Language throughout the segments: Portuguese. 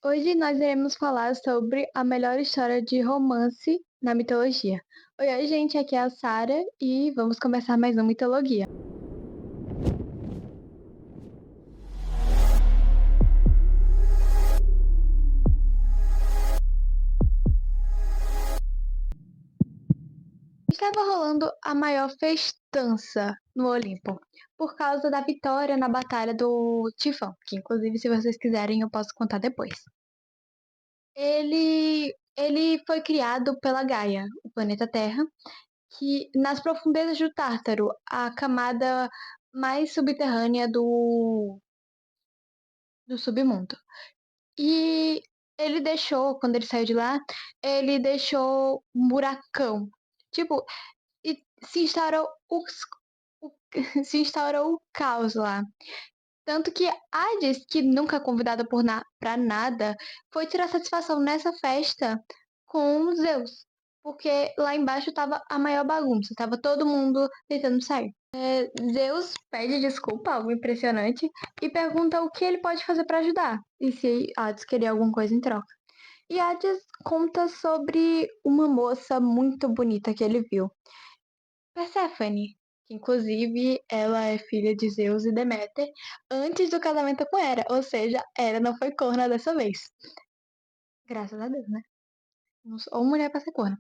Hoje nós iremos falar sobre a melhor história de romance na mitologia. Oi, gente, aqui é a Sara e vamos começar mais uma mitologia. Estava rolando a maior festança no Olimpo, por causa da vitória na batalha do Tifão, que inclusive se vocês quiserem eu posso contar depois. Ele foi criado pela Gaia, o planeta Terra, que nas profundezas do Tártaro, a camada mais subterrânea do submundo. E ele deixou, quando ele saiu de lá, ele deixou um buracão. Tipo, e se instaurou o, se instaurou o caos lá. Tanto que Hades, que nunca é convidada pra nada, foi tirar satisfação nessa festa com Zeus. Porque lá embaixo tava a maior bagunça, tava todo mundo tentando sair. Zeus pede desculpa, algo impressionante, e pergunta o que ele pode fazer para ajudar, e se Hades queria alguma coisa em troca. E Hades conta sobre uma moça muito bonita que ele viu, Perséfone, que inclusive ela é filha de Zeus e Deméter antes do casamento com Hera, ou seja, Hera não foi corna dessa vez. Graças a Deus, né? Ou mulher pra ser corna.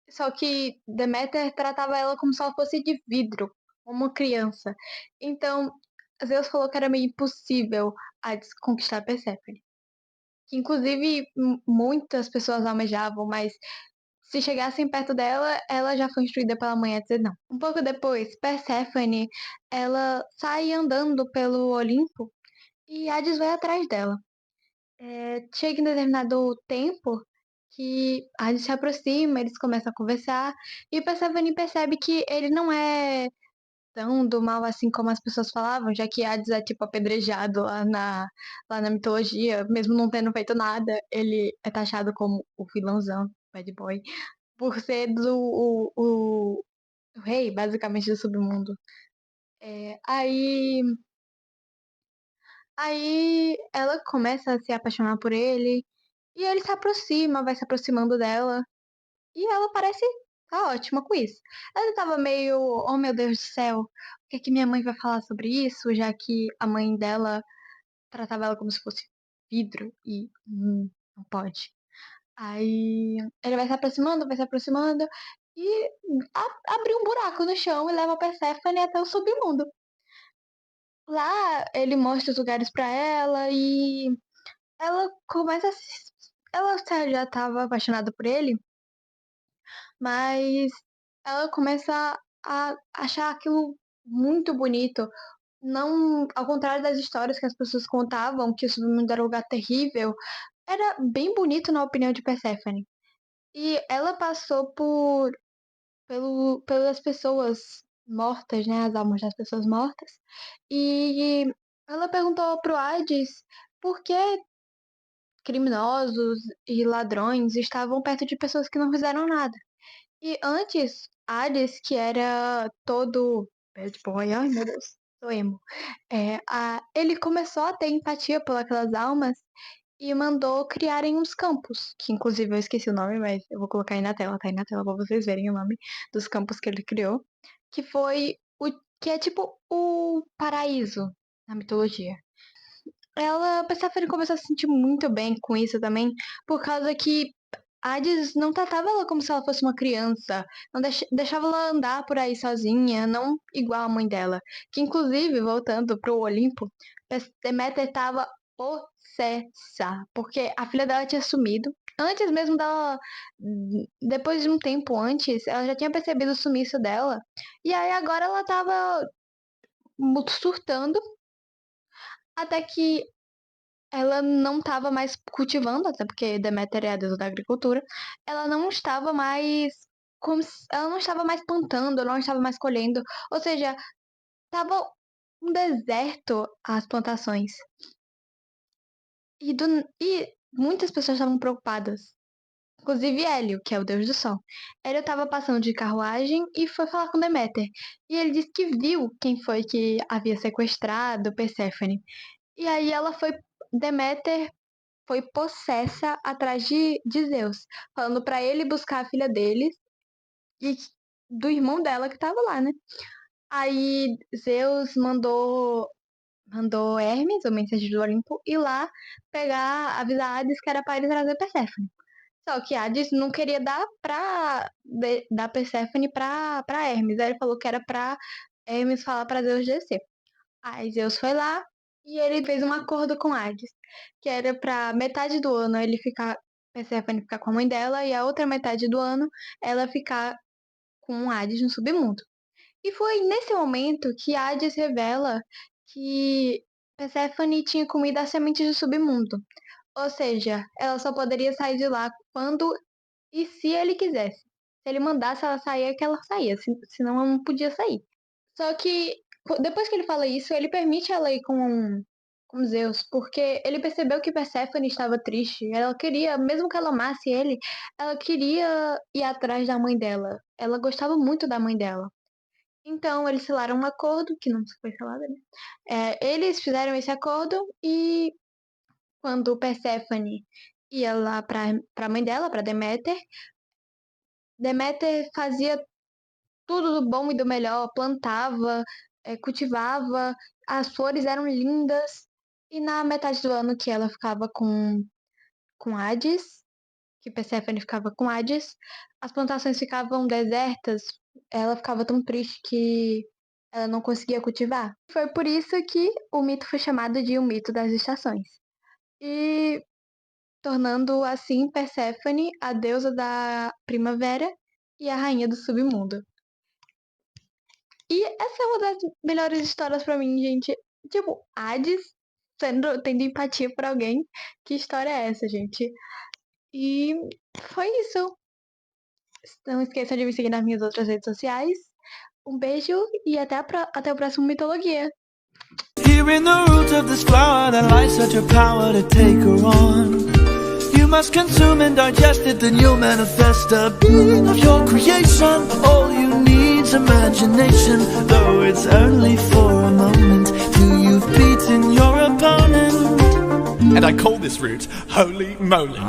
Só que Deméter tratava ela como se ela fosse de vidro, como uma criança. Então, Zeus falou que era meio impossível a conquistar Perséfone. Que inclusive muitas pessoas almejavam, mas se chegassem perto dela, ela já foi instruída pela mãe a dizer não. Um pouco depois, Perséfone, ela sai andando pelo Olimpo e Hades vai atrás dela. Chega em determinado tempo que Hades se aproxima, eles começam a conversar e Perséfone percebe que ele não é tão do mal assim como as pessoas falavam, já que Hades é tipo apedrejado lá na mitologia, mesmo não tendo feito nada, ele é taxado como o vilãozão, bad boy, por ser o rei, basicamente, do submundo. É, aí ela começa a se apaixonar por ele, e ele se aproxima, vai se aproximando dela, e ela parece tá ótima com isso. Ela tava meio, oh meu Deus do céu, o que é que minha mãe vai falar sobre isso, já que a mãe dela tratava ela como se fosse vidro e não pode. Aí ele vai se aproximando e abre um buraco no chão e leva a Perséfone até o submundo. Lá ele mostra os lugares pra ela e ela começa a se... Ela já estava apaixonada por ele, mas ela começa a achar aquilo muito bonito. Não, ao contrário das histórias que as pessoas contavam, que o submundo era um lugar terrível, era bem bonito na opinião de Perséfone. E ela passou pelas pessoas mortas, né? As almas das pessoas mortas. E ela perguntou pro Hades por que criminosos e ladrões estavam perto de pessoas que não fizeram nada. E antes, Hades, que era todo bad boy, ai meu Deus, sou emo. Ele começou a ter empatia por aquelas almas e mandou criarem uns campos, que inclusive eu esqueci o nome, mas eu vou colocar aí na tela, tá aí na tela pra vocês verem o nome dos campos que ele criou, que foi o que é tipo o paraíso na mitologia. Ela, Persephone começou a se sentir muito bem com isso também, por causa que Hades não tratava ela como se ela fosse uma criança, não deixava ela andar por aí sozinha, não igual a mãe dela. Que inclusive, voltando pro Olimpo, Deméter estava possessa, porque a filha dela tinha sumido. Antes mesmo dela, depois de um tempo antes, ela já tinha percebido o sumiço dela. E aí agora ela tava surtando, até que ela não estava mais cultivando, até porque Deméter é a deusa da agricultura, ela não estava mais ela não estava mais plantando, ela não estava mais colhendo, ou seja, estava um deserto as plantações. E muitas pessoas estavam preocupadas. Inclusive Hélio, que é o deus do sol. Hélio estava passando de carruagem e foi falar com Deméter. E ele disse que viu quem foi que havia sequestrado Perséfone. E aí ela foi. Deméter foi possessa atrás de Zeus, falando pra ele buscar a filha deles e do irmão dela que tava lá, né? Aí Zeus mandou Hermes, o mensageiro do Olimpo, ir lá avisar Hades que era pra ele trazer Perséfone. Só que Hades não queria dar Perséfone pra Hermes. Aí ele falou que era pra Hermes falar pra Zeus descer. Aí Zeus foi lá e ele fez um acordo com Hades, que era pra metade do ano Perséfone ficar com a mãe dela e a outra metade do ano ela ficar com Hades no submundo. E foi nesse momento que Hades revela que Perséfone tinha comido as sementes do submundo. Ou seja, ela só poderia sair de lá quando e se ele quisesse. Se ele mandasse ela sair, é que ela saía, senão ela não podia sair. Só que depois que ele fala isso, ele permite ela ir com Zeus, porque ele percebeu que Perséfone estava triste. Ela queria, mesmo que ela amasse ele, ela queria ir atrás da mãe dela. Ela gostava muito da mãe dela. Então, eles fizeram um acordo, que não foi falado, né? Eles fizeram esse acordo e quando Perséfone ia lá pra mãe dela, pra Deméter, Deméter fazia tudo do bom e do melhor, plantava, cultivava, as flores eram lindas. E na metade do ano que ela ficava com Hades, que Perséfone ficava com Hades, as plantações ficavam desertas, ela ficava tão triste que ela não conseguia cultivar. Foi por isso que o mito foi chamado de o mito das estações. E tornando assim Perséfone a deusa da primavera e a rainha do submundo. E essa é uma das melhores histórias pra mim, gente. Tipo, Hades tendo empatia por alguém. Que história é essa, gente? E foi isso. Não esqueçam de me seguir nas minhas outras redes sociais. Um beijo e até o próximo Mitologia. Here in the roots of this flower that lies such a power to take her on. You must consume and digest it, then you'll manifest a being of your creation. All you need's imagination, though it's only for a moment, till you've beaten your opponent. And I call this root Holy Moly.